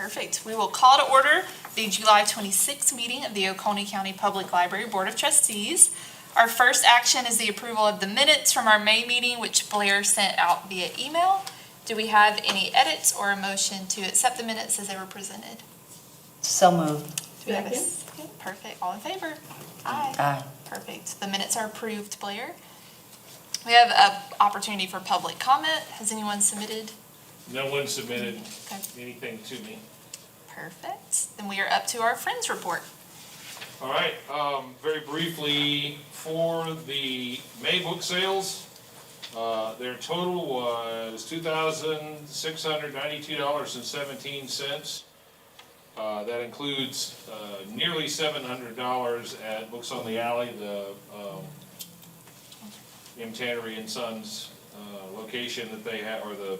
Perfect. We will call to order the July 26th meeting of the Oconee County Public Library Board of Trustees. Our first action is the approval of the minutes from our May meeting, which Blair sent out via email. Do we have any edits or a motion to accept the minutes as they were presented? So moved. Do we have a second? Perfect. All in favor? Aye. Aye. Perfect. The minutes are approved, Blair. We have an opportunity for public comment. Has anyone submitted? No one submitted Okay. anything to me. Perfect. Then we are up to our Friends report. All right, very briefly, for the May book sales, their total was $2,692.17. That includes nearly $700 at Books on the Alley, the M. Tannery and Sons location that they have, or the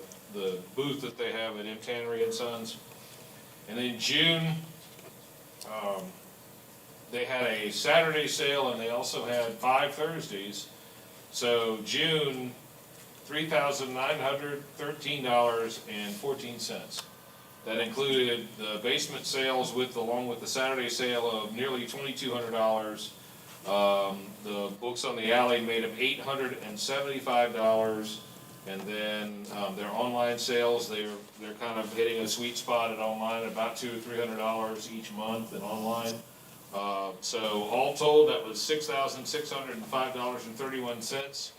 booth that they have at M. Tannery and Sons. And in June, they had a Saturday sale and they also had 5 Thursdays. So June, $3,913.14. That included the basement sales along with the Saturday sale of nearly $2,200. The Books on the Alley made them $875. And then their online sales, they're kind of hitting a sweet spot at online, about $200 or $300 each month in online. So all told, that was $6,605.31.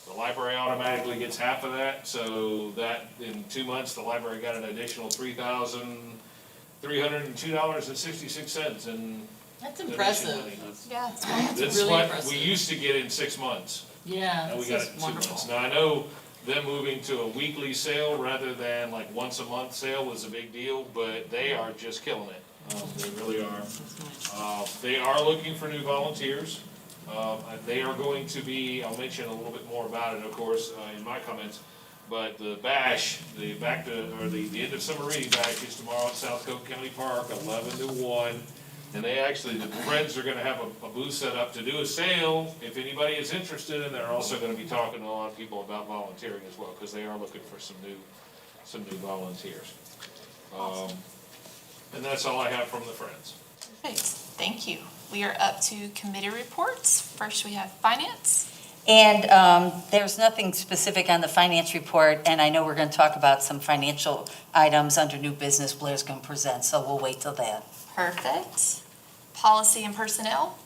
The library automatically gets half of that, so that in 2 months, the library got an additional $3,302.66 in That's donation impressive. money. Yeah, it's That's That's really what impressive. we used to get in 6 months. Yeah, And we this got it is in 2 months. wonderful. Now, I know them moving to a weekly sale rather than like once a month sale was a big deal, but they are just killing it. They really are. That's nice. They are looking for new volunteers. They are going to be, I'll mention a little bit more about it, of course, in my comments. But the bash, the end of summer reading bash is tomorrow at South Coke County Park, 11 to 1. And they actually, the Friends are gonna have a booth set up to do a sale if anybody is interested, and they're also gonna be talking to a lot of people about volunteering as well, because they are looking for some new volunteers. And that's all I have from the Friends. perfect. Thank you. We are up to committee reports. First, we have finance. And there's nothing specific on the finance report, and I know we're going to talk about some financial items under new business Blair's going to present, so we'll wait till that. Perfect. Policy and personnel.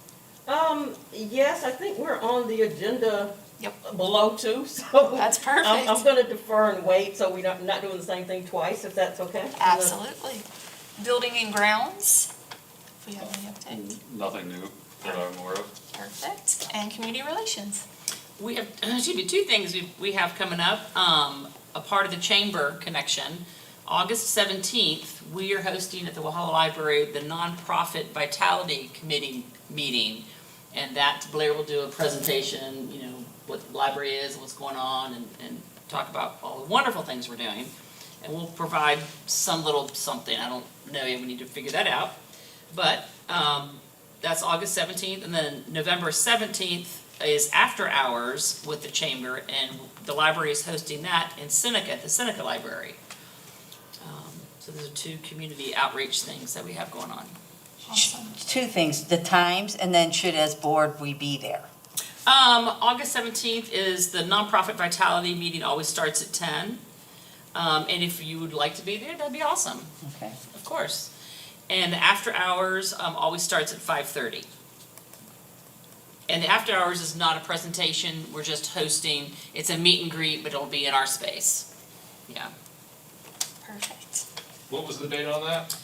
Yes, I think we're on the agenda. Yep. Below too, so. That's perfect. I'm gonna defer and wait, so we're not doing the same thing twice, if that's okay. Absolutely. Building and grounds. If we have any updates. Nothing new that I'm aware of. Perfect. And community relations. We have, two things we have coming up. A part of the Chamber Connection. August 17th, we are hosting at the Walhalla Library the Nonprofit Vitality Committee meeting. And that Blair will do a presentation, what the library is, what's going on, and talk about all the wonderful things we're doing. And we'll provide some little something. I don't know yet, we need to figure that out. But that's August 17th, and then November 17th is after hours with the Chamber, and the library is hosting that in Seneca, at the Seneca Library. So those are 2 community outreach things that we have going on. Awesome. 2 things, the times, and then should as board we be there? August 17th is the Nonprofit Vitality meeting, always starts at 10. And if you would like to be there, that'd be awesome, Okay. of course. And the after hours always starts at 5:30. And the after hours is not a presentation, we're just hosting, it's a meet and greet, but it'll be in our space. Yeah. Perfect. What was the date on that?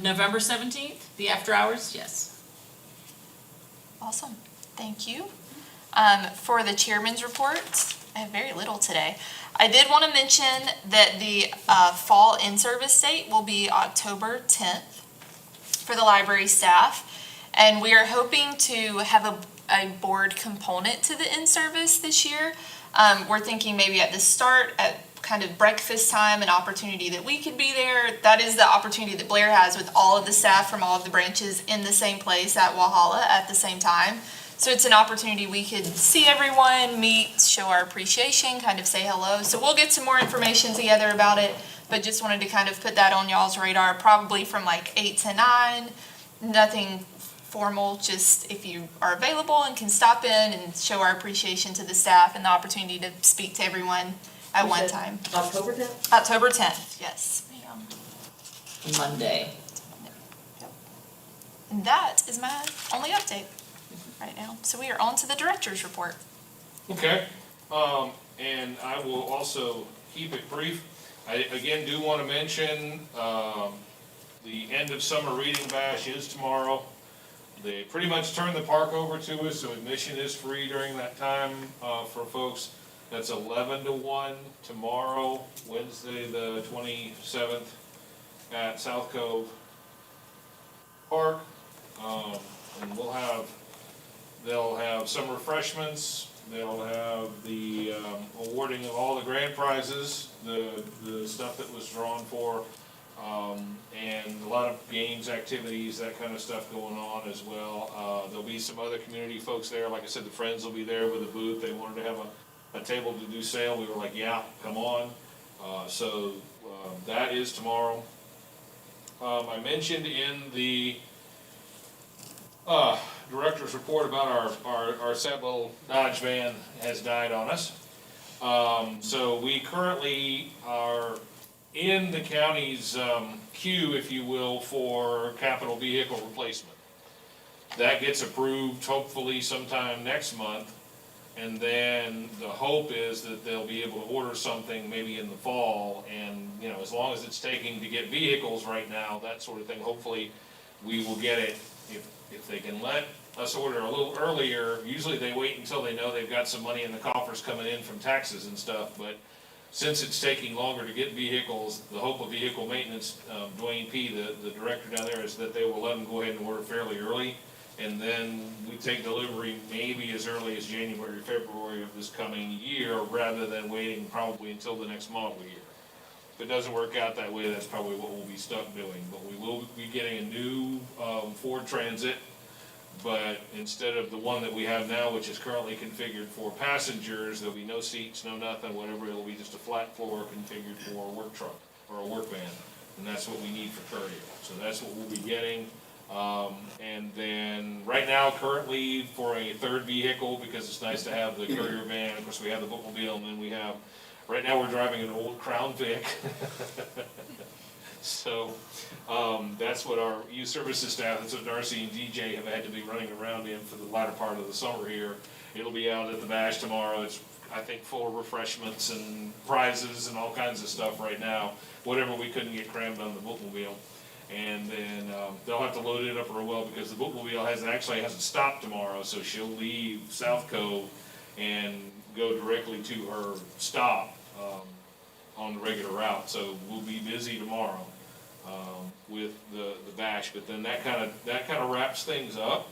November 17th, the after hours, yes. Awesome. Thank you. For the chairman's report, I have very little today. I did want to mention that the fall in-service date will be October 10th for the library staff. And we are hoping to have a board component to the in-service this year. We're thinking maybe at the start, at kind of breakfast time, an opportunity that we could be there. That is the opportunity that Blair has with all of the staff from all of the branches in the same place at Walhalla at the same time. So it's an opportunity we could see everyone, meet, show our appreciation, kind of say hello. So we'll get some more information together about it. But just wanted to kind of put that on y'all's radar, probably from like 8 to 9. Nothing formal, just if you are available and can stop in and show our appreciation to the staff and the opportunity to speak to everyone at You one said time. October 10th? October 10th, yes, ma'am. Monday. And that is my only update right now. So we are on to the director's report. Okay, and I will also keep it brief. I, again, do want to mention, the end of summer reading bash is tomorrow. They pretty much turned the park over to us, so admission is free during that time, for folks. That's 11 to 1 tomorrow, Wednesday, the 27th, at South Cove Park. And they'll have some refreshments, they'll have the awarding of all the grand prizes, the stuff that was drawn for, and a lot of games, activities, that kind of stuff going on as well. There'll be some other community folks there, like I said, the Friends will be there with a booth, they wanted to have a table to do sale, we were like, yeah, come on. So that is tomorrow. I mentioned in the director's report about our sad little Dodge van has died on us. So we currently are in the county's queue, if you will, for capital vehicle replacement. That gets approved hopefully sometime next month. And then the hope is that they'll be able to order something maybe in the fall. And, you know, as long as it's taking to get vehicles right now, that sort of thing, hopefully we will get it. If they can let us order a little earlier, usually they wait until they know they've got some money in the coffers coming in from taxes and stuff, but since it's taking longer to get vehicles, the hope of vehicle maintenance, Dwayne P., the director down there, is that they will let them go ahead and order fairly early, and then we take delivery maybe as early as January, February of this coming year, rather than waiting probably until the next model year. If it doesn't work out that way, that's probably what we'll be stuck doing, but we will be getting a new Ford Transit, but instead of the one that we have now, which is currently configured for passengers, there'll be no seats, no nothing, whatever, it'll be just a flat floor configured for a work truck or a work van, and that's what we need for Courier, so that's what we'll be getting. And then, right now, currently, for a third vehicle, because it's nice to have the Courier van, of course, we have the bookmobile, and then we have, right now, we're driving an old Crown Vic. So, that's what our youth services staff, that's what Darcy and DJ have had to be running around in for the latter part of the summer here. It'll be out at the bash tomorrow, it's, I think, full of refreshments and prizes and all kinds of stuff right now, whatever we couldn't get crammed on the bookmobile. And then, they'll have to load it up real well, because the bookmobile actually hasn't stopped tomorrow, so she'll leave South Cove and go directly to her stop, on the regular route, so we'll be busy tomorrow, with the bash, but then that kind of wraps things up.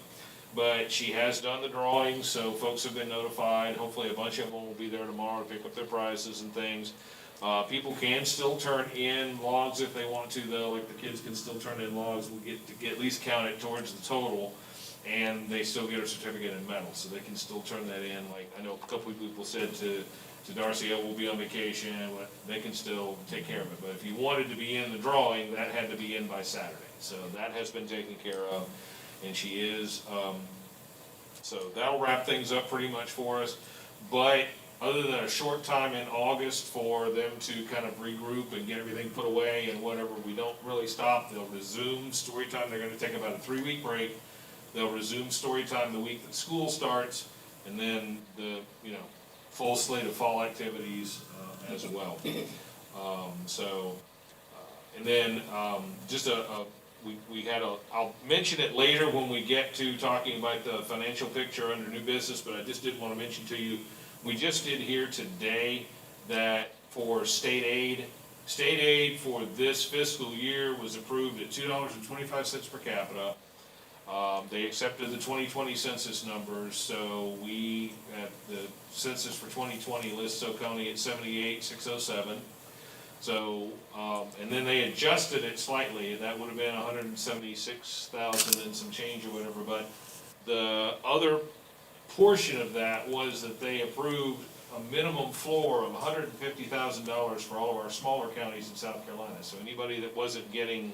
But she has done the drawings, so folks have been notified, hopefully a bunch of them will be there tomorrow to pick up their prizes and things. People can still turn in logs if they want to, though, like the kids can still turn in logs, we get to at least count it towards the total, and they still get a certificate in metal, so they can still turn that in, like, I know a couple of people said to Darcy, oh, we'll be on vacation, but they can still take care of it, but if you wanted to be in the drawing, that had to be in by Saturday, so that has been taken care of, and she is, so that'll wrap things up pretty much for us, but other than a short time in August for them to kind of regroup and get everything put away and whatever, we don't really stop. They'll resume story time. They're gonna take about a 3-week break. They'll resume story time the week that school starts, and then the, full slate of fall activities, as well. And then, just I'll mention it later when we get to talking about the financial picture under new business, but I just did wanna mention to you, we just did hear today that for state aid for this fiscal year was approved at $2.25 per capita. They accepted the 2020 census numbers, so we, at the census for 2020 lists Oconee at 78,607. So, and then they adjusted it slightly, that would have been 176,000 and some change or whatever, but the other portion of that was that they approved a minimum floor of $150,000 for all of our smaller counties in South Carolina. So anybody that wasn't getting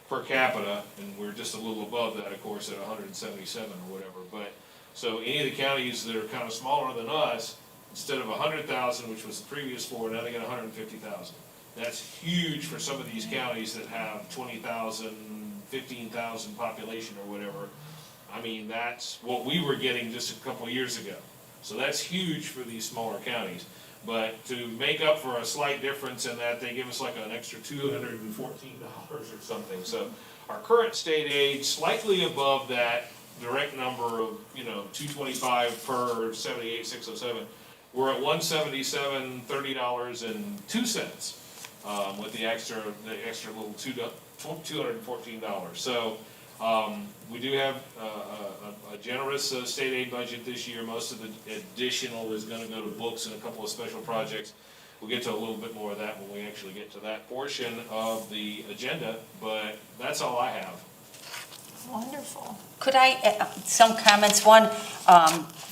per capita, and we're just a little above that, of course, at 177 or whatever, but, so any of the counties that are kind of smaller than us, instead of 100,000, which was the previous floor, now they get 150,000. That's huge for some of these counties that have 20,000, 15,000 population or whatever. I mean, that's what we were getting just a couple of years ago. So that's huge for these smaller counties. But to make up for a slight difference in that, they give us like an extra $214 or something. So our current state aid, slightly above that direct number of, $225 per 78,607. We're at $177, $30.02, with the extra little $214. So, we do have a generous state aid budget this year. Most of the additional is gonna go to books and a couple of special projects. We'll get to a little bit more of that when we actually get to that portion of the agenda, but that's all I have. Wonderful. Could I, some comments, one,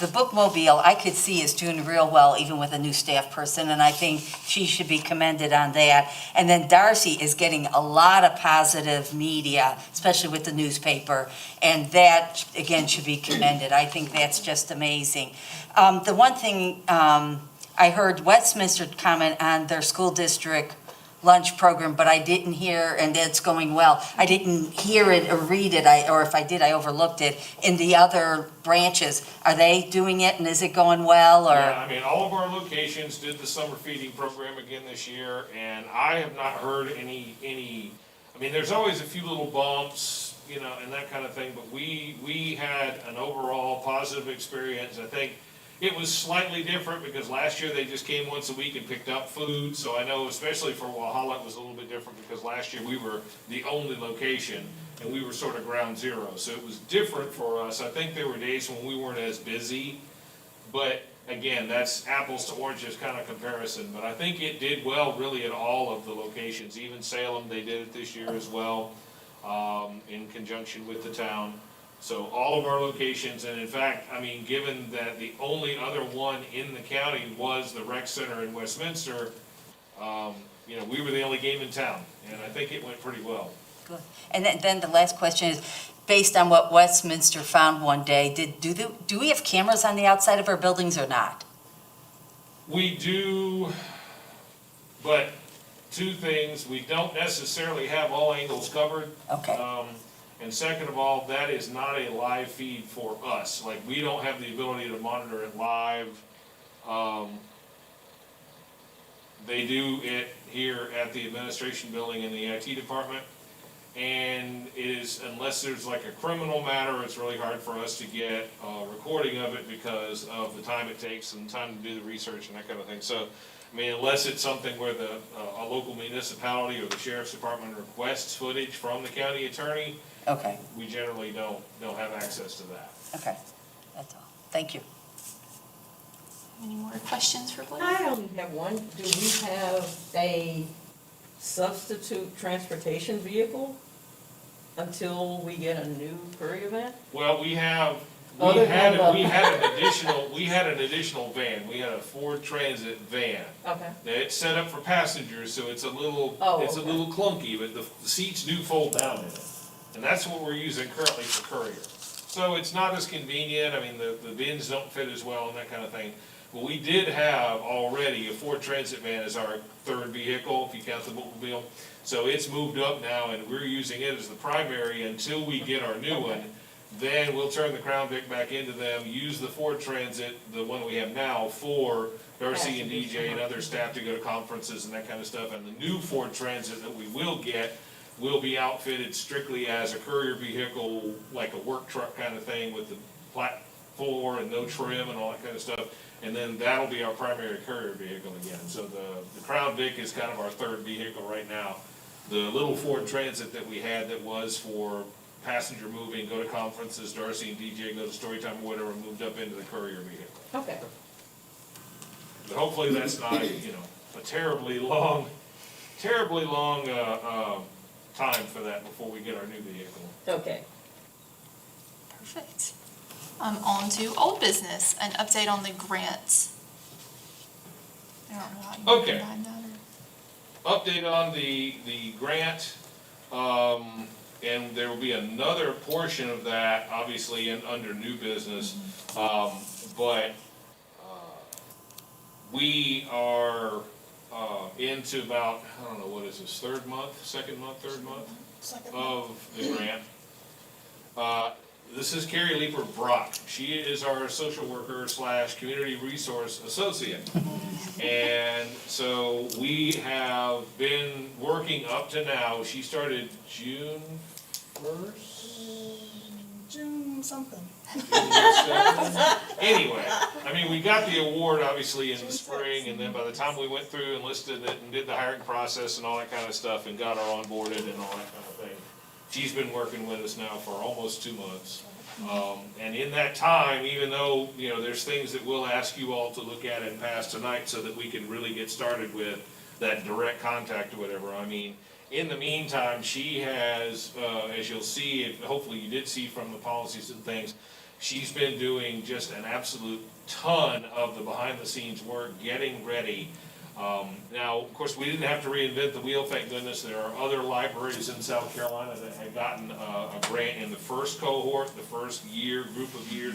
the bookmobile, I could see is doing real well even with a new staff person, and I think she should be commended on that. And then Darcy is getting a lot of positive media, especially with the newspaper, and that, again, should be commended. I think that's just amazing. The one thing, I heard Westminster comment on their school district lunch program, but I didn't hear, and it's going well, I didn't hear it or read it, or if I did, I overlooked it, in the other branches. Are they doing it, and is it going well, or? Yeah, I mean, all of our locations did the summer feeding program again this year, and I have not heard any, I mean, there's always a few little bumps, and that kind of thing, but we had an overall positive experience. I think it was slightly different because last year they just came once a week and picked up food, so I know especially for Walhalla it was a little bit different because last year we were the only location and we were sort of ground zero, so it was different for us. I think there were days when we weren't as busy, but again, that's apples to oranges kind of comparison, but I think it did well really at all of the locations. Even Salem, they did it this year as well, in conjunction with the town. So all of our locations, and in fact, I mean, given that the only other one in the county was the rec center in Westminster, we were the only game in town, and I think it went pretty well. Good. And then the last question is, based on what Westminster found one day, do we have cameras on the outside of our buildings or not? We do, but two things, we don't necessarily have all angles covered. Okay. And second of all, that is not a live feed for us. Like, we don't have the ability to monitor it live. They do it here at the administration building in the IT department. And it is, unless there's like a criminal matter, it's really hard for us to get a recording of it because of the time it takes and time to do the research and that kind of thing. So, I mean, unless it's something where a local municipality or the sheriff's department requests footage from the county attorney, Okay, we generally don't have access to that. okay, that's all. Thank you. Any more questions for Blair? I only have one. Do we have a substitute transportation vehicle until we get a new courier van? Well, we had Other than the- an additional van. We had a Ford Transit van. Okay. Now, it's set up for passengers, so it's a little, Oh, it's a okay. little clunky, but the seats do fold down in it. And that's what we're using currently for courier. So it's not as convenient, I mean, the bins don't fit as well and that kind of thing. But we did have already a Ford Transit van as our third vehicle, if you count the bookmobile. So it's moved up now and we're using it as the primary until we get our new one. Then we'll turn the Crown Vic back into them, use the Ford Transit, the one we have now, for Darcy and DJ and other staff to go to conferences and that kind of stuff. And the new Ford Transit that we will get will be outfitted strictly as a courier vehicle, like a work truck kind of thing with the flat floor and no trim and all that kind of stuff. And then that'll be our primary courier vehicle again. So the Crown Vic is kind of our third vehicle right now. The little Ford Transit that we had that was for passenger moving, go to conferences, Darcy and DJ go to Storytime or whatever, moved up into the courier vehicle. Okay. But hopefully that's not, a terribly long time for that before we get our new vehicle. Okay. Perfect. On to old business, an update on the grants. I don't know how you Okay. combine that or. Update on the grant, and there will be another portion of that, obviously, under new business. But we are into about, I don't know, what is this, third month, third month of the grant. This is Carrie Leeper Brock. She is our social worker / community resource associate. And so we have been working up to now. She started June 1st? June something. Anyway, I mean, we got the award obviously in the spring, and then by the time we went through and listed it and did the hiring process and all that kind of stuff and got her onboarded and all that kind of thing, she's been working with us now for almost 2 months. And in that time, even though, you know, there's things that we'll ask you all to look at and pass tonight so that we can really get started with that direct contact or whatever, I mean, in the meantime, she has, as you'll see, hopefully you did see from the policies and things, she's been doing just an absolute ton of the behind-the-scenes work, getting ready. Now, of course, we didn't have to reinvent the wheel, thank goodness. There are other libraries in South Carolina that had gotten a grant in the first cohort, the first group of years.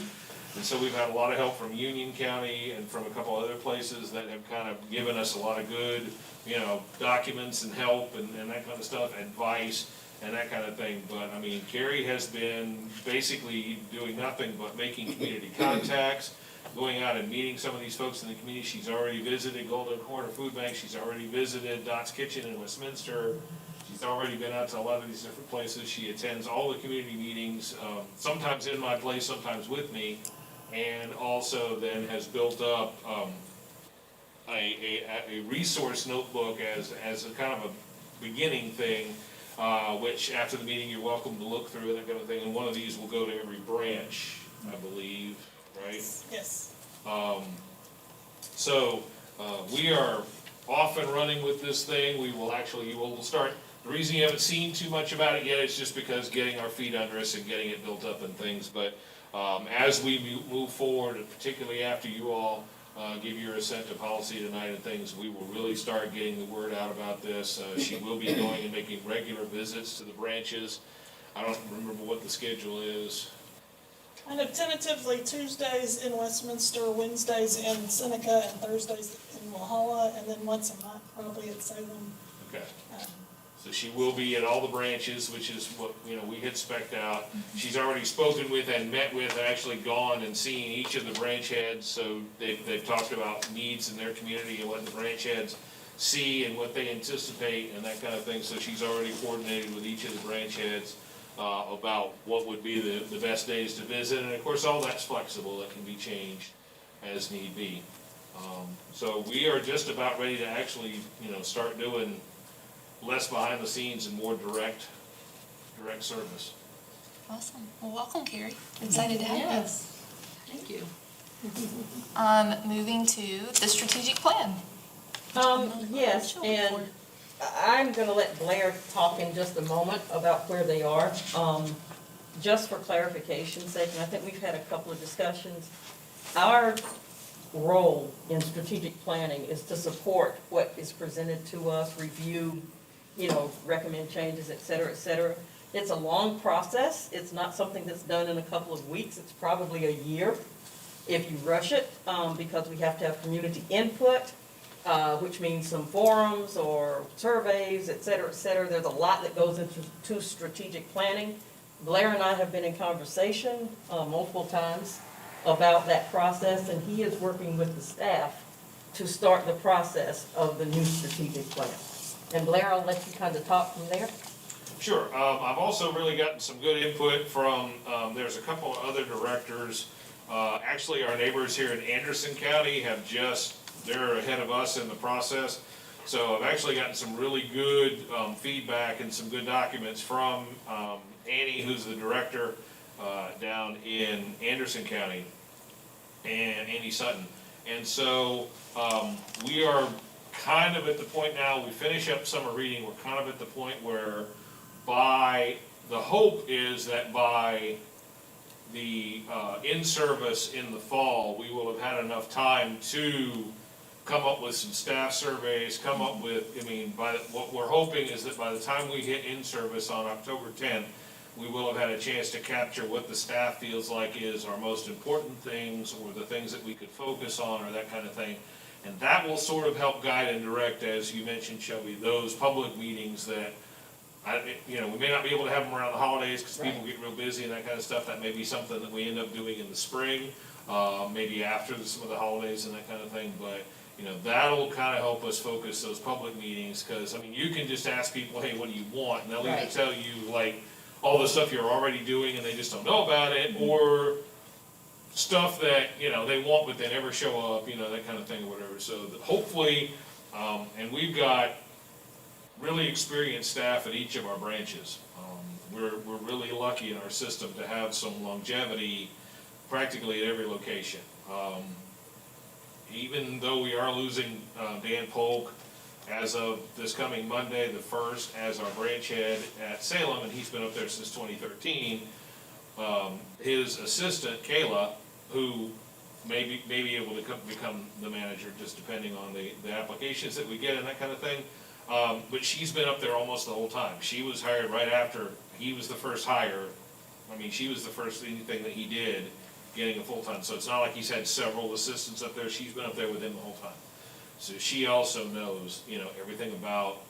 And so we've had a lot of help from Union County and from a couple other places that have kind of given us a lot of good, you know, documents and help and that kind of stuff, advice and that kind of thing. But, I mean, Carrie has been basically doing nothing but making community contacts, going out and meeting some of these folks in the community. She's already visited Golden Corner Food Bank. She's already visited Dot's Kitchen in Westminster. She's already been out to a lot of these different places. She attends all the community meetings, sometimes in my place, sometimes with me. And also then has built up a resource notebook as a kind of a beginning thing, which after the meeting, you're welcome to look through and that kind of thing. And one of these will go to every branch, I believe, right? Yes. So we are off and running with this thing. We will actually, you will start, the reason you haven't seen too much about it yet is just because getting our feet under us and getting it built up and things. But as we move forward, and particularly after you all give your assent to policy tonight and things, we will really start getting the word out about this. She will be going and making regular visits to the branches. I don't remember what the schedule is. Kind of tentatively Tuesdays in Westminster, Wednesdays in Seneca, and Thursdays in Walhalla, and then once a month probably at Salem. Okay. So she will be at all the branches, which is what, you know, we had spec'd out. She's already spoken with and met with, and actually gone and seen each of the branch heads. So they've talked about needs in their community and what the branch heads see and what they anticipate and that kind of thing. So she's already coordinated with each of the branch heads about what would be the best days to visit. And of course, all that's flexible. That can be changed as need be. So we are just about ready to actually, you know, start doing less behind the scenes and more direct service. Awesome. Well, welcome, Carrie. Excited to have you. Yes, thank you. Moving to the strategic plan. Yes, and I'm gonna let Blair talk in just a moment about where they are. Just for clarification's sake, and I think we've had a couple of discussions, our role in strategic planning is to support what is presented to us, review, you know, recommend changes, et cetera, et cetera. It's a long process. It's not something that's done in a couple of weeks. It's probably a year if you rush it, because we have to have community input, which means some forums or surveys, et cetera, et cetera. There's a lot that goes into strategic planning. Blair and I have been in conversation multiple times about that process, and he is working with the staff to start the process of the new strategic plan. And Blair, I'll let you kind of talk from there. Sure. I've also really gotten some good input from, there's a couple of other directors. Actually, our neighbors here in Anderson County they're ahead of us in the process. So I've actually gotten some really good feedback and some good documents from Annie, who's the director down in Anderson County, and Annie Sutton. And so we are kind of at the point now, we finish up summer reading, we're kind of at the point where the hope is that by the in-service in the fall, we will have had enough time to come up with some staff surveys, come up with, I mean, what we're hoping is that by the time we hit in-service on October 10th, we will have had a chance to capture what the staff feels like is our most important things, or the things that we could focus on, or that kind of thing. And that will sort of help guide and direct, as you mentioned, Shelby, those public meetings that, we may not be able to have them around the holidays because people get real busy and that kind of stuff. That may be something that we end up doing in the spring, maybe after some of the holidays and that kind of thing. But, that'll kind of help us focus those public meetings, because, you can just ask people, hey, what do you want? And they'll either Right. tell you, like, all the stuff you're already doing and they just don't know about it, or stuff that, they want but they never show up, that kind of thing or whatever. So hopefully, and we've got really experienced staff at each of our branches. We're really lucky in our system to have some longevity practically at every location. Even though we are losing Dan Polk as of this coming Monday, the 1st, as our branch head at Salem, and he's been up there since 2013, his assistant, Kayla, who may be able to become the manager, just depending on the applications that we get and that kind of thing. But she's been up there almost the whole time. She was hired right after, he was the first hire. She was the first anything that he did, getting a full-time. So it's not like he's had several assistants up there. She's been up there with him the whole time. So she also knows, everything about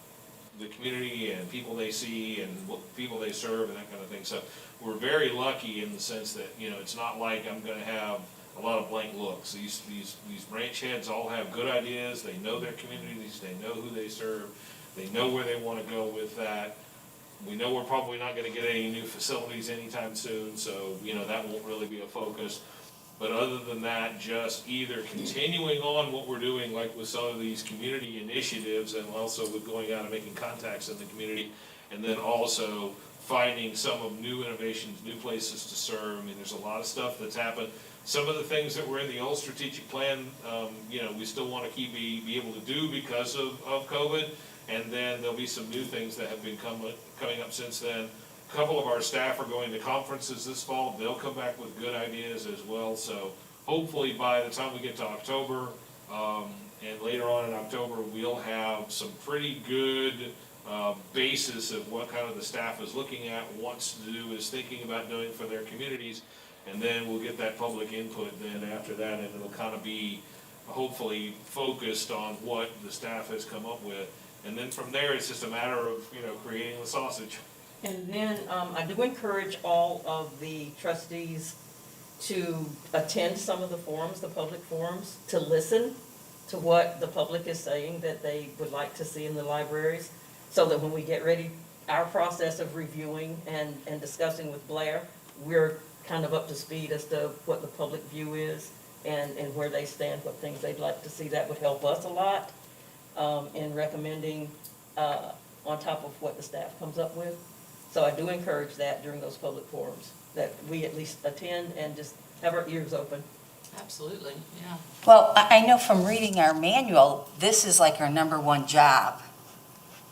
the community and people they see and what people they serve and that kind of thing. So we're very lucky in the sense that, it's not like I'm gonna have a lot of blank looks. These branch heads all have good ideas. They know their communities. They know who they serve. They know where they wanna go with that. We know we're probably not gonna get any new facilities anytime soon, so, that won't really be a focus. But other than that, just either continuing on what we're doing, like with some of these community initiatives, and also with going out and making contacts in the community, and then also finding some of new innovations, new places to serve. There's a lot of stuff that's happened. Some of the things that were in the old strategic plan, we still want to be able to do because of COVID. And then there'll be some new things that have been coming up since then. A couple of our staff are going to conferences this fall. They'll come back with good ideas as well. So hopefully by the time we get to October, and later on in October, we'll have some pretty good basis of what kind of the staff is looking at, wants to do, is thinking about doing for their communities. And then we'll get that public input then after that, and it'll kind of be hopefully focused on what the staff has come up with. And then from there, it's just a matter of, creating the sausage. And then I do encourage all of the trustees to attend some of the forums, the public forums, to listen to what the public is saying that they would like to see in the libraries, so that when we get ready, our process of reviewing and discussing with Blair, we're kind of up to speed as to what the public view is and where they stand, what things they'd like to see. That would help us a lot in recommending on top of what the staff comes up with. So I do encourage that during those public forums, that we at least attend and just have our ears open. Absolutely, yeah. Well, I know from reading our manual, this is like our #1 job,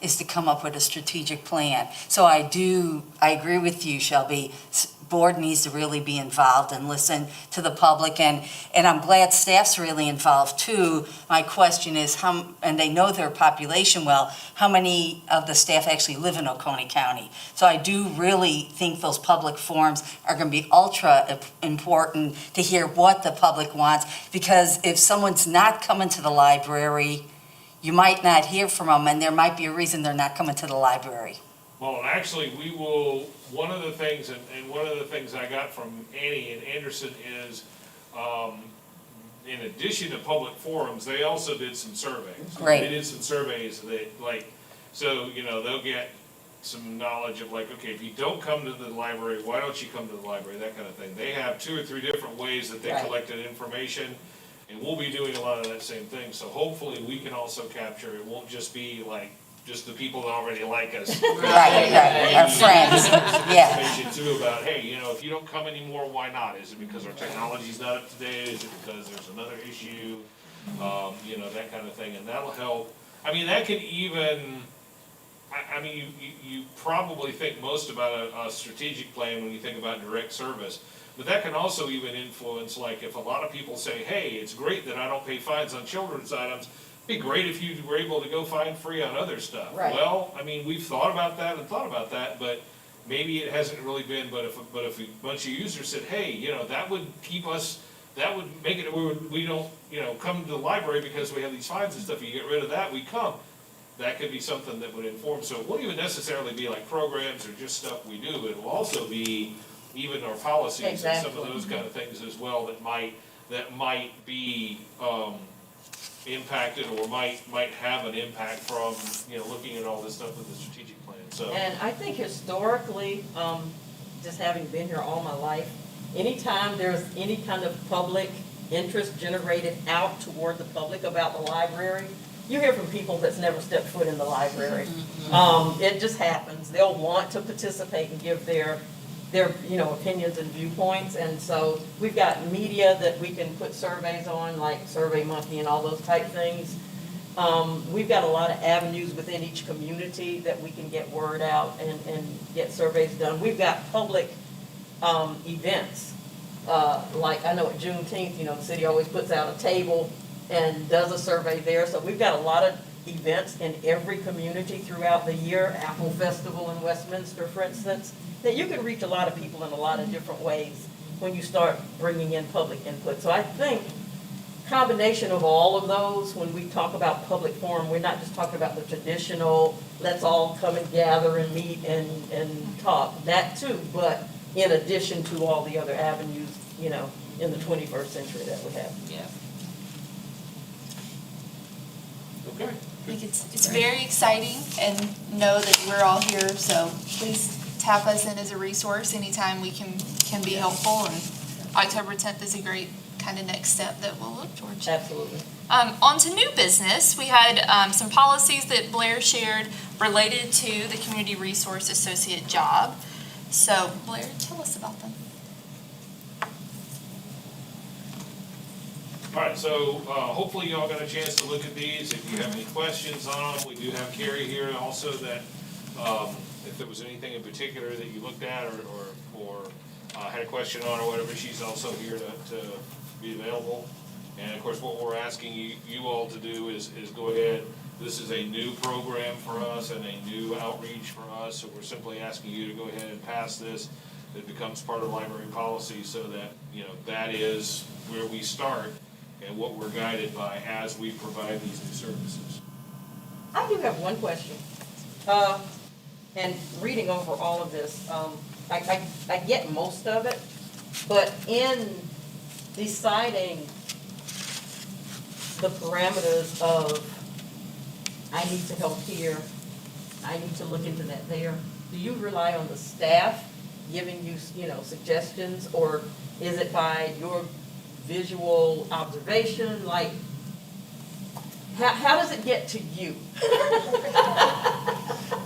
is to come up with a strategic plan. So I agree with you, Shelby. Board needs to really be involved and listen to the public, and I'm glad staff's really involved too. My question is, and they know their population well, how many of the staff actually live in Oconee County? So I do really think those public forums are gonna be ultra important to hear what the public wants, because if someone's not coming to the library, you might not hear from them, and there might be a reason they're not coming to the library. Well, actually, we will, one of the things, and one of the things I got from Annie and Anderson is, in addition to public forums, they also did some surveys. Great. They did some surveys that, so, they'll get some knowledge of okay, if you don't come to the library, why don't you come to the library, that kind of thing. They have 2 or 3 different ways that they Right. collected information, and we'll be doing a lot of that same thing. So hopefully we can also capture, it won't just be just the people that already like us. Right, our friends, yeah. Information too about, hey, if you don't come anymore, why not? Is it because our technology's not up to date? Is it because there's another issue? That kind of thing, and that'll help. That could even, you probably think most about a strategic plan when you think about direct service, But that can also even influence, like, if a lot of people say, hey, it's great that I don't pay fines on children's items, it'd be great if you were able to go fine free on other stuff. Right. Well, I mean, we've thought about that, but maybe it hasn't really been, but if a bunch of users said, hey, you know, that would keep us, that would make it, we don't, you know, come to the library because we have these fines and stuff, you get rid of that, we come. That could be something that would inform, so it won't even necessarily be like programs or just stuff we do, but it will also be even our policies and some Exactly. of those kind of things as well that might be, impacted or might have an impact from, you know, looking at all this stuff with the strategic plan, so. And I think historically, just having been here all my life, anytime there's any kind of public interest generated out toward the public about the library, you hear from people that's never stepped foot in the library. It just happens. They'll want to participate and give their, you know, opinions and viewpoints. And so we've got media that we can put surveys on, like SurveyMonkey and all those type things. We've got a lot of avenues within each community that we can get word out and get surveys done. We've got public events. Like I know at Juneteenth, you know, the city always puts out a table and does a survey there. So we've got a lot of events in every community throughout the year. Apple Festival in Westminster, for instance, that you can reach a lot of people in a lot of different ways when you start bringing in public input. So I think combination of all of those, when we talk about public forum, we're not just talking about the traditional, let's all come and gather and meet and talk, that too, but in addition to all the other avenues, you know, in the 21st century that we have. Yeah. Okay. I think it's very exciting and know that we're all here, so please tap us in as a resource anytime we can be helpful. And October 10th is a great kind of next step that we'll look towards. Absolutely. On to new business, we had some policies that Blair shared related to the Community Resource Associate job. So Blair, tell us about them. All right, so hopefully y'all got a chance to look at these. If you have any questions on them, we do have Carrie here also that if there was anything in particular that you looked at or had a question on or whatever, she's also here to be available. And of course, what we're asking you all to do is go ahead. This is a new program for us and a new outreach for us, so we're simply asking you to go ahead and pass this. It becomes part of library policy so that, you know, that is where we start and what we're guided by as we provide these new services. I do have one question. And reading over all of this, I get most of it, but in deciding the parameters of, I need to help here, I need to look into that there, do you rely on the staff giving you, you know, suggestions, or is it by your visual observation? Like, how does it get to you?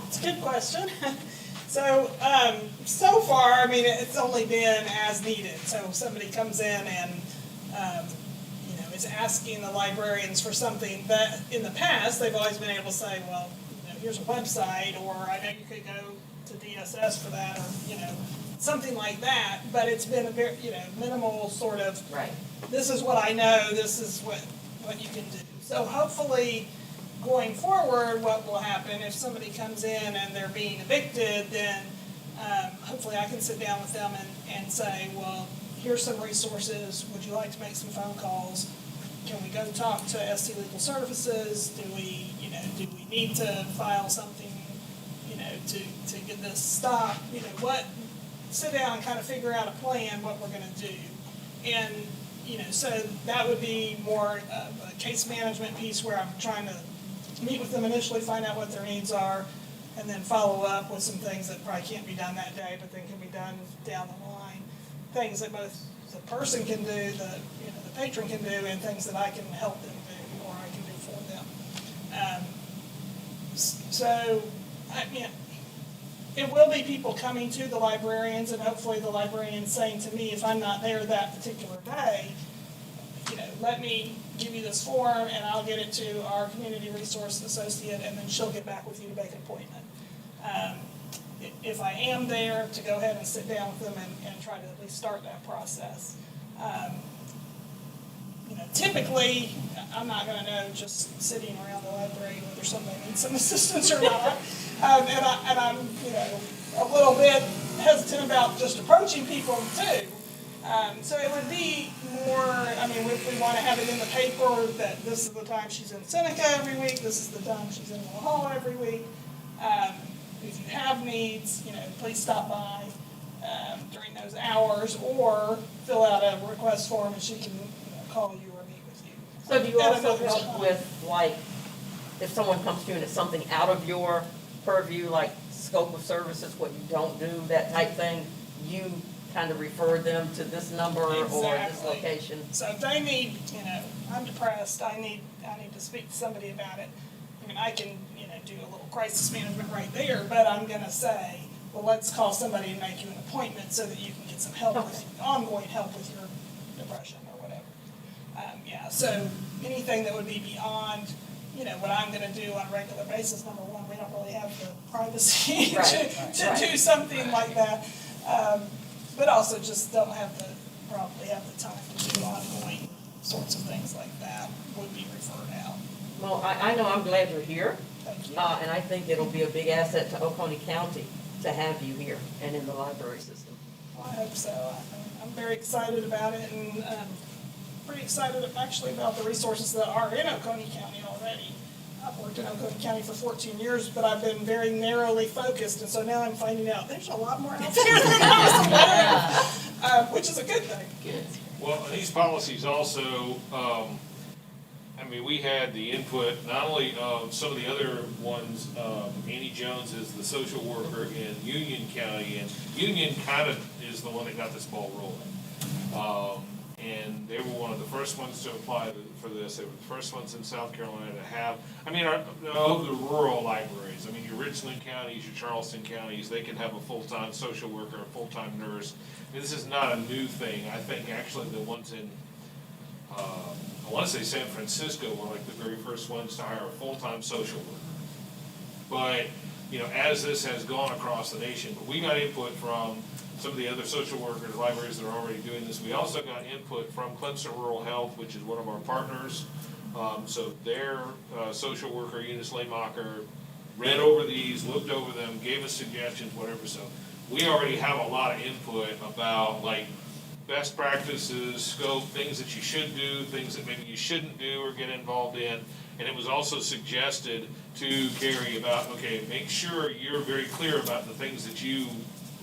It's a good question. So, so far, I mean, it's only been as needed. So if somebody comes in and, you know, is asking the librarians for something that, in the past, they've always been able to say, well, you know, here's a website, or I know you could go to DSS for that, or, you know, something like that. But it's been a very, you know, minimal sort of, Right. this is what I know, this is what you can do. So hopefully, going forward, what will happen if somebody comes in and they're being evicted, then hopefully I can sit down with them and say, well, here's some resources, would you like to make some phone calls? Can we go talk to SC Legal Services? Do we need to file something, you know, to get this stopped? You know, sit down and kind of figure out a plan, what we're gonna do. And, you know, so that would be more of a case management piece where I'm trying to meet with them initially, find out what their needs are, and then follow up with some things that probably can't be done that day, but then can be done down the line. Things that both the person can do, the patron can do, and things that I can help them do, or I can do for them. So, I mean, it will be people coming to the librarians, and hopefully the librarians saying to me, if I'm not there that particular day, you know, let me give you this form and I'll get it to our community resource associate, and then she'll get back with you to make an appointment. if I am there, to go ahead and sit down with them and try to at least start that process. You know, typically, I'm not gonna know just sitting around the library whether somebody needs some assistance or not. And I'm, you know, a little bit hesitant about just approaching people too. So it would be more, I mean, if we wanna have it in the paper that this is the time she's in Seneca every week, this is the time she's in the hall every week. If you have needs, you know, please stop by, during those hours, or fill out a request form and she can, you know, call you or meet with you. So do you At also another help time. with, like, if someone comes to you and it's something out of your purview, like scope of services, what you don't do, that type thing, you kind of refer them to this number or this Exactly. location? So if they need, you know, I'm depressed, I need to speak to somebody about it. I mean, I can, you know, do a little crisis management right there, but I'm gonna say, well, let's call somebody and make you an appointment so that you can get some help with, ongoing help with your depression or whatever. Yeah, so anything that would be beyond, you know, what I'm gonna do on a regular basis, number one, we don't really have the privacy Right, to do something like that. But also just don't have the, probably have the time to do ongoing sorts of things like that, would be referred out. Well, I know I'm glad you're here, Thank you. and I think it'll be a big asset to Oconee County to have you here and in the library system. Well, I hope so. I'm very excited about it, and pretty excited actually about the resources that are in Oconee County already. I've worked in Oconee County for 14 years, but I've been very narrowly focused, and so now I'm finding out there's a lot more out there than I was aware of, which is a good thing. Good. Well, and these policies also, I mean, we had the input, not only of some of the other ones, Annie Jones is the social worker in Union County, and Union kind of is the one that got this ball rolling. And they were one of the first ones to apply for this. They were the first ones in South Carolina to have, I mean, of the rural libraries, I mean, your Richland counties, your Charleston counties, they can have a full-time social worker, a full-time nurse. I mean, this is not a new thing. I think actually the ones in, I want to say San Francisco were like the very first ones to hire a full-time social worker. But, you know, as this has gone across the nation, but we got input from some of the other social workers, libraries that are already doing this. We also got input from Clemson Rural Health, which is one of our partners. So their social worker, Eunice Laymacher, read over these, looked over them, gave us suggestions, whatever. So we already have a lot of input about like best practices, scope, things that you should do, things that maybe you shouldn't do or get involved in. And it was also suggested to Carrie about, okay, make sure you're very clear about the things that you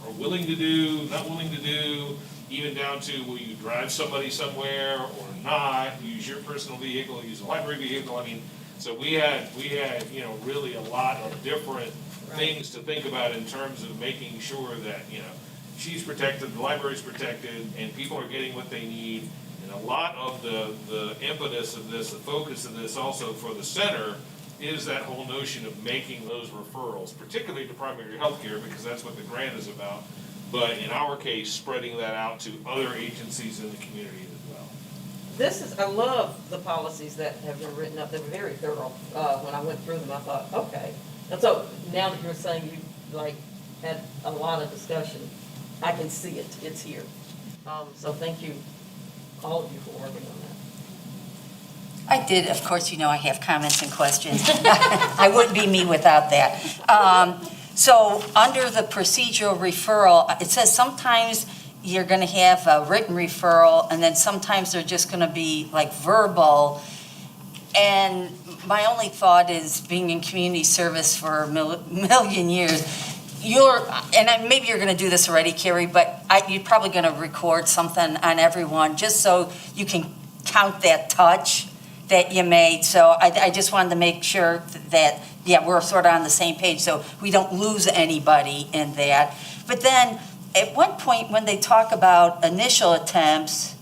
are willing to do, not willing to do, even down to will you drive somebody somewhere or not, use your personal vehicle, use a library vehicle. I mean, so we had, you know, really a lot of different things to think about in terms of making sure that, you know, she's protected, the library's protected, and people are getting what they need. And a lot of the impetus of this, the focus of this also for the center is that whole notion of making those referrals, particularly to primary health care, because that's what the grant is about. But in our case, spreading that out to other agencies in the community as well. This is, I love the policies that have been written up. They were very thorough. When I went through them, I thought, okay. And so now that you're saying you like had a lot of discussion, I can see it. It's here. So thank you, all of you, for working on that. I did, of course, you know, I have comments and questions. I wouldn't be me without that. So under the procedural referral, it says sometimes you're going to have a written referral, and then sometimes they're just going to be like verbal. And my only thought is, being in community service for a million years, maybe you're going to do this already, Carrie, but you're probably going to record something on everyone just so you can count that touch that you made. So I just wanted to make sure that, yeah, we're sort of on the same page so we don't lose anybody in that. But then at one point when they talk about initial attempts,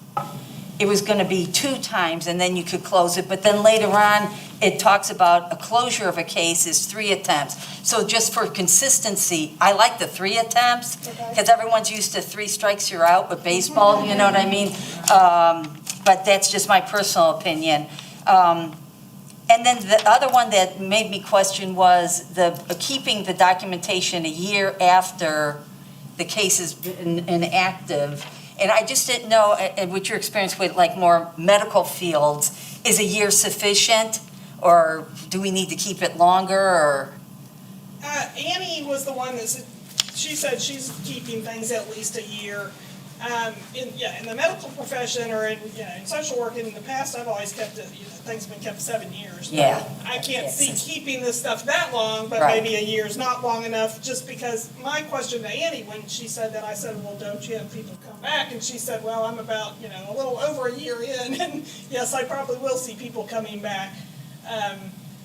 it was going to be 2 times and then you could close it. But then later on, it talks about a closure of a case is 3 attempts. So just for consistency, I like the 3 attempts because everyone's used to 3 strikes, you're out with baseball, you know what I mean? But that's just my personal opinion. And then the other one that made me question was keeping the documentation a year after the case has been inactive. And I just didn't know, with your experience with like more medical fields, is a year sufficient? Or do we need to keep it longer, or? Annie was the one that said, she said she's keeping things at least a year. In the medical profession or in social work, in the past, I've always kept it, things have been kept 7 years. Yeah. I can't see keeping this stuff that long, but Right. maybe a year's not long enough, just because my question to Annie, when she said that, I said, well, don't you have people come back? And she said, well, I'm about, a little over a year in, and yes, I probably will see people coming back.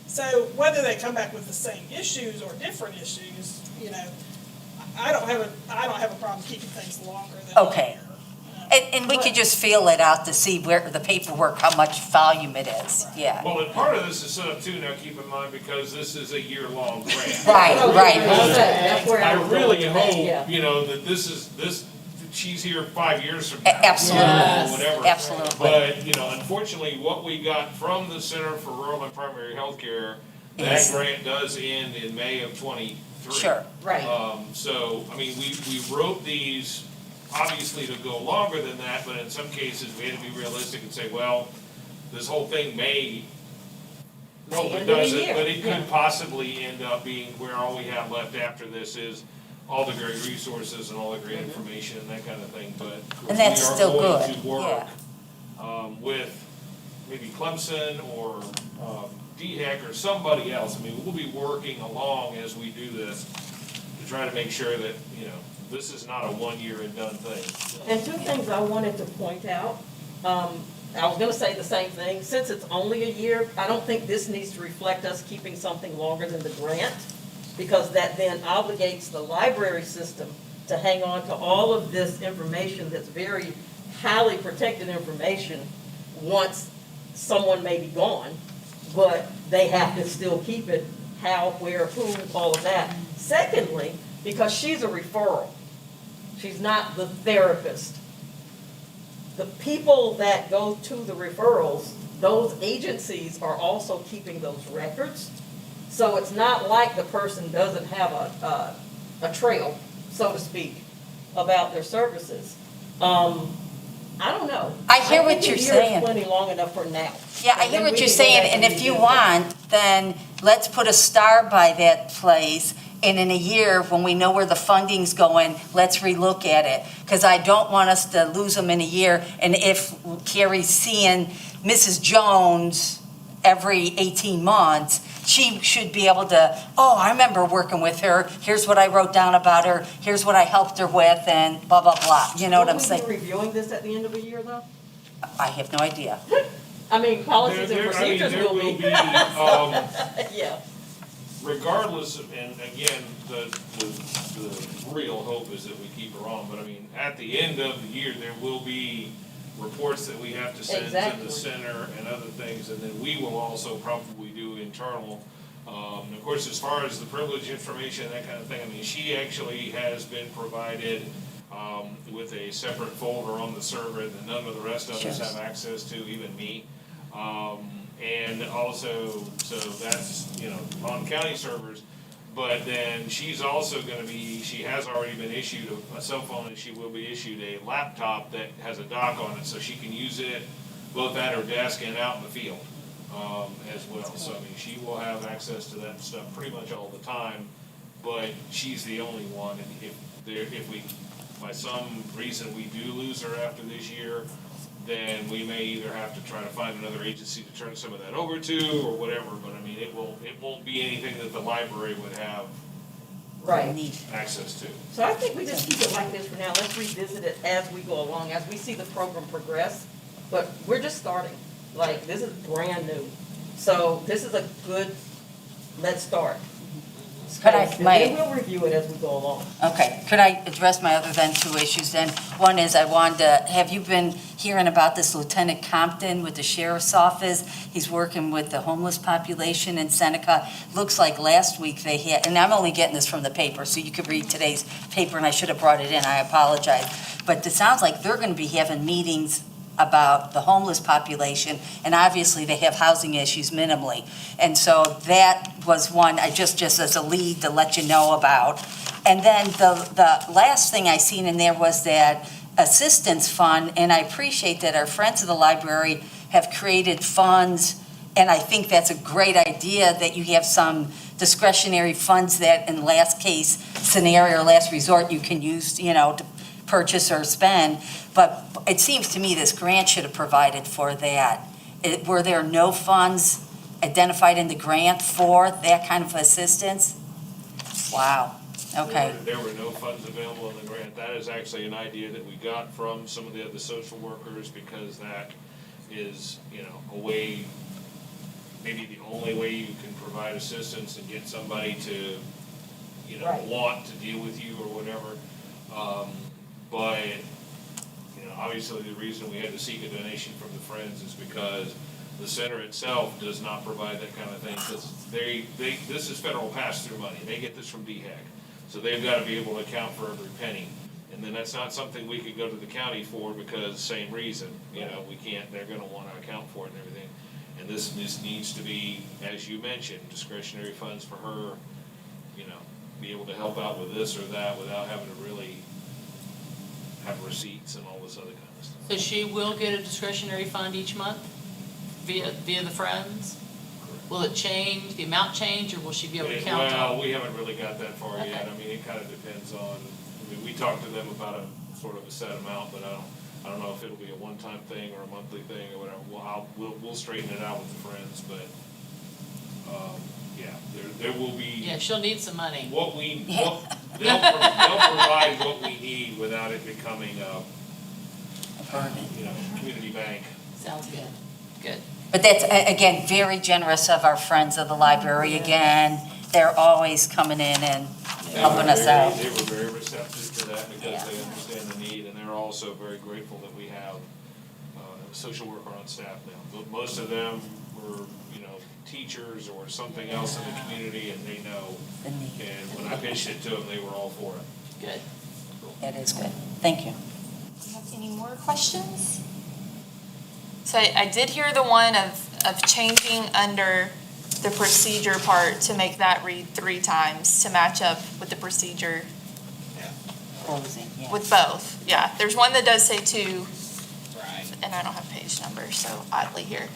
So whether they come back with the same issues or different issues, I don't have a problem keeping things longer than a Okay. year. And we could just feel it out to see where the paperwork, how much volume it is, yeah. Well, and part of this is set up too, now keep in mind, because this is a year-long grant. Right, right. That's where I was really going with that, yeah. hope, that that she's here 5 years from now. Absolutely. Or whatever. Absolutely. But, unfortunately, what we got from the Center for Rural and Primary Healthcare, that Yes. grant does end in May of '23. Sure. Right. So, we wrote these obviously to go longer than that, but in some cases, we had to be realistic and say, well, this whole thing may, no, End it of the doesn't, year, but it yeah. could possibly end up being where all we have left after this is all the great resources and all the great information and that kind of thing, but of course, And that's we are still going good, to work, yeah. with maybe Clemson or, DHEC or somebody else. We'll be working along as we do this to try to make sure that, this is not a one-year and done thing. And two things I wanted to point out. I was gonna say the same thing. Since it's only a year, I don't think this needs to reflect us keeping something longer than the grant, because that then obligates the library system to hang on to all of this information that's very highly protected information once someone may be gone, but they have to still keep it, how, where, who, all of that. Secondly, because she's a referral. She's not the therapist. The people that go to the referrals, those agencies are also keeping those records. So it's not like the person doesn't have a trail, so to speak, about their services. I don't know. I hear what think a you're year is saying. plenty long enough for now. Yeah, I And hear then what we you're can go saying, back and if you revisit that. want, then let's put a star by that place, and in a year, when we know where the funding's going, let's relook at it. Because I don't want us to lose them in a year, and if Carrie's seeing Mrs. Jones every 18 months, she should be able to, oh, I remember working with her, here's what I wrote down about her, here's what I helped her with, and blah, blah, blah. You know what I'm saying? Will we be reviewing this at the end of the year, though? I have no idea. I mean, policies and There procedures will will be. be, Yeah. regardless, and again, the real hope is that we keep her on, but at the end of the year, there will be reports that we have to send to Exactly. the center and other things, and then we will also probably do internal. And of course, as far as the privilege information, that kind of thing, she actually has been provided, with a separate folder on the server that none of the rest of us Sure. have access to, even me. And also, so that's, on county servers, but then she's also gonna be, she has already been issued a cell phone, and she will be issued a laptop that has a dock on it, so she can use it both at her desk and out in the field, as well. So, she will have access to that stuff pretty much all the time, but she's the only one, and if we, by some reason, we do lose her after this year, then we may either have to try to find another agency to turn some of that over to, or whatever, but it won't be anything that the library would have Right. Neat. access to. So I think we just keep it like this for now. Let's revisit it as we go along, as we see the program progress. But we're just starting. Like, this is brand new. So this is a good, let's start. Could I- And my- then we'll review it as we go along. Okay, could I address my other than two issues then? One is I wanted to, have you been hearing about this Lieutenant Compton with the sheriff's office? He's working with the homeless population in Seneca. Looks like last week they had, and I'm only getting this from the paper, so you could read today's paper, and I should have brought it in, I apologize. But it sounds like they're gonna be having meetings about the homeless population, and obviously they have housing issues minimally. And so that was one, I just as a lead to let you know about. And then the last thing I seen in there was that assistance fund, and I appreciate that our friends of the library have created funds, and I think that's a great idea that you have some discretionary funds that in last case scenario, or last resort, you can use, to purchase or spend. But it seems to me this grant should have provided for that. Were there no funds identified in the grant for that kind of assistance? Wow, okay. There were no funds available in the grant. That is actually an idea that we got from some of the other social workers, because that is, a way, maybe the only way you can provide assistance and get somebody to, Right. want to deal with you or whatever. But, obviously the reason we had to seek a donation from the Friends is because the center itself does not provide that kind of thing, because this is federal pass-through money. They get this from DHEC. So they've got to be able to account for every penny. And then that's not something we could go to the county for, because same reason, we can't, they're gonna wanna account for it and everything. And this needs to be, as you mentioned, discretionary funds for her, be able to help out with this or that without having to really have receipts and all this other kind of stuff. So she will get a discretionary fund each month via the Friends? Will it change, the amount change, or will she be able to count on? Well, we haven't really got that far yet. Okay. I mean, it kind of depends on, we talked to them about a sort of a set amount, but I don't know if it'll be a one-time thing or a monthly thing or whatever. We'll straighten it out with the Friends, but, yeah, there will be. Yeah, she'll need some money. They'll provide what we need without it becoming community bank. Sounds good. Good. But that's, again, very generous of our friends of the library. Again, they're always coming in and helping us out. They were very receptive to that, because Yeah. they understand the need, and they're also very grateful that we have a social worker on staff now. But most of them were, teachers or something else in the community, and they know. The need. And when I pitched it to them, they were all for it. Good. That is good. Thank you. Do you have any more questions? So I did hear the one of changing under the procedure part to make that read 3 times to match up with the procedure Closing, yeah. with both. Yeah, there's one that does say 2, Right. and I don't have page numbers, so oddly here.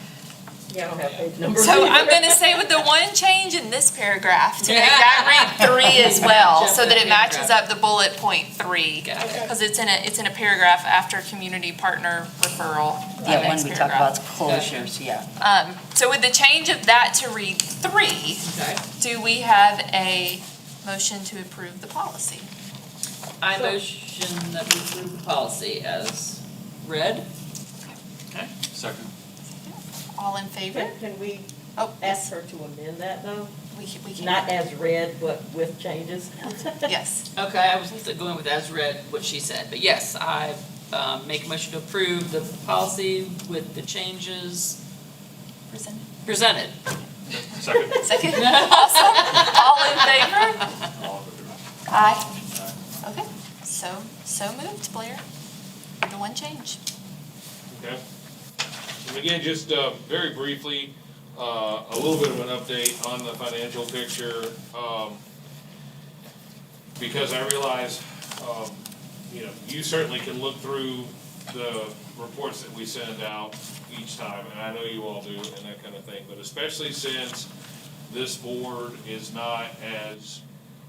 Yeah, I don't have page numbers. So I'm gonna say with the one change in this paragraph to make that read 3 as well, so that it matches up the bullet point 3. Got it. Because it's in a paragraph after community partner referral. the Yeah, when next we talk paragraph. about closures, yeah. So with the change of that to read 3, Okay. do we have a motion to approve the policy? I motion that we approve the policy as read. Okay. Second. All in favor? Can we Oh, ask her to amend that though? we can. Not as read, but with changes? Yes. Okay, I was going with as read what she said, but yes, I make a motion to approve the policy with the changes Presented. presented. Second. Second. Awesome. All in favor? All of it. Aye. Okay, so moved, Blair. With the one change. Okay. And again, just very briefly, a little bit of an update on the financial picture. Because I realize, you certainly can look through the reports that we send out each time, and I know you all do, and that kind of thing. But especially since this board is not as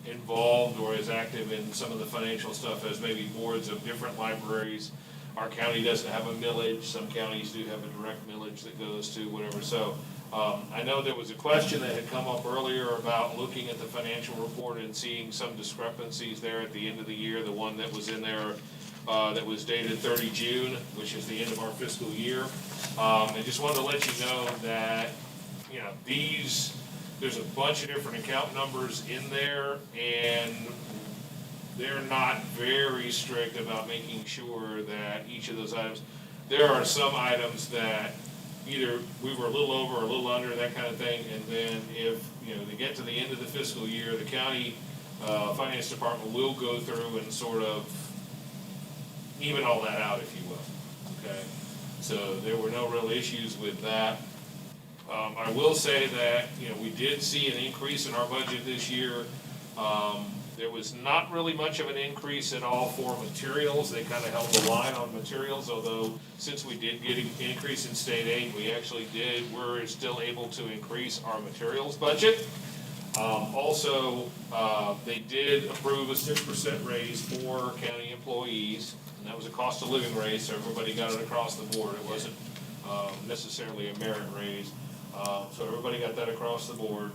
involved or as active in some of the financial stuff as maybe boards of different libraries. Our county doesn't have a millage, some counties do have a direct millage that goes to whatever, so, I know there was a question that had come up earlier about looking at the financial report and seeing some discrepancies there at the end of the year, the one that was in there, that was dated 30 June, which is the end of our fiscal year. I just wanted to let you know that, there's a bunch of different account numbers in there, and they're not very strict about making sure that each of those items, there are some items that either we were a little over or a little under, that kind of thing, and then if, they get to the end of the fiscal year, the county, finance department will go through and sort of even all that out, if you will, okay? So there were no real issues with that. I will say that, we did see an increase in our budget this year. There was not really much of an increase at all for materials. They kind of held the line on materials, although since we did get an increase in state aid, we're still able to increase our materials budget. Also, they did approve a 6% raise for county employees, and that was a cost of living raise, so everybody got it across the board. It wasn't necessarily a merit raise. So everybody got that across the board.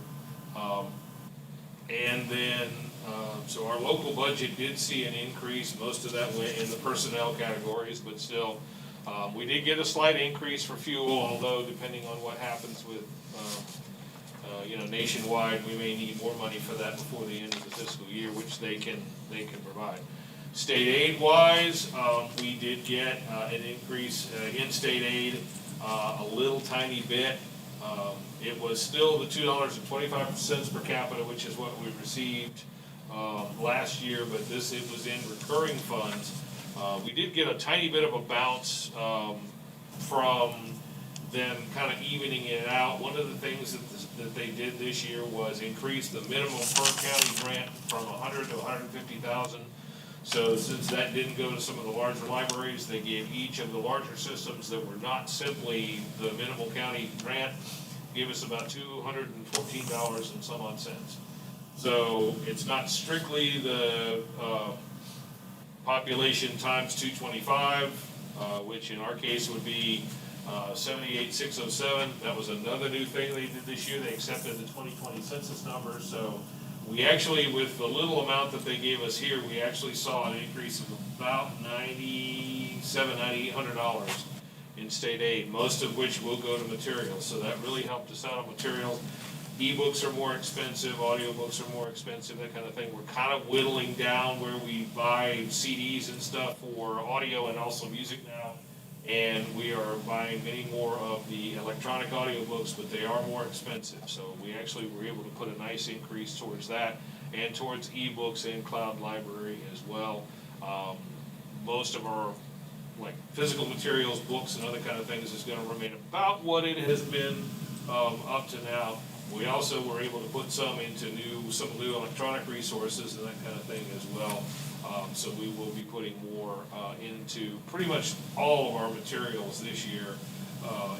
And then, so our local budget did see an increase. Most of that went in the personnel categories, but still, we did get a slight increase for fuel, although depending on what happens with, nationwide, we may need more money for that before the end of the fiscal year, which they can provide. State aid wise, we did get an increase in state aid, a little tiny bit. It was still the $2.25 per capita, which is what we received last year, but it was in recurring funds. We did get a tiny bit of a bounce from them kind of evening it out. One of the things that they did this year was increase the minimum per county grant from $100,000 to $150,000. So since that didn't go to some of the larger libraries, they gave each of the larger systems that were not simply the minimal county grant, gave us about $214 and some odd cents. So it's not strictly the population times 225, which in our case would be 78,607. That was another new thing they did this year. They accepted the 2020 census numbers. So we actually, with the little amount that they gave us here, we actually saw an increase of about $9,800 in state aid, most of which will go to materials. So that really helped us out on materials. E-books are more expensive, audiobooks are more expensive, that kind of thing. We're kind of whittling down where we buy CDs and stuff for audio and also music now. And we are buying many more of the electronic audiobooks, but they are more expensive. So we actually were able to put a nice increase towards that and towards e-books and cloud library as well. Most of our physical materials, books and other kind of things is going to remain about what it has been up to now. We also were able to put some into some new electronic resources and that kind of thing as well. So we will be putting more into pretty much all of our materials this year.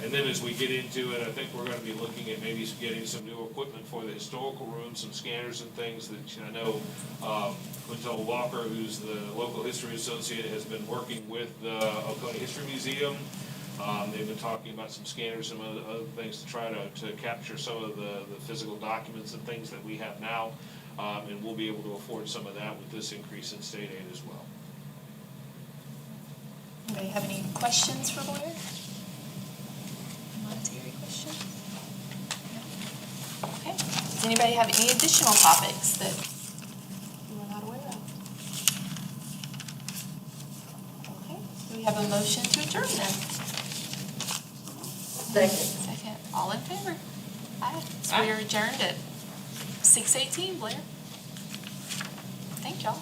And then as we get into it, I think we're going to be looking at maybe getting some new equipment for the historical room, some scanners and things that I know Quintel Walker, who's the local history associate, has been working with the Oconee History Museum. They've been talking about some scanners, some other things to try to capture some of the physical documents and things that we have now. And we'll be able to afford some of that with this increase in state aid as well. Anybody have any questions for Blair? Monetary questions? No? Okay. Does anybody have any additional topics that you were not aware of? Okay. Do we have a motion to adjourn then? Second. All in favor? Aye. So we are adjourned at 6:18, Blair. Thank y'all.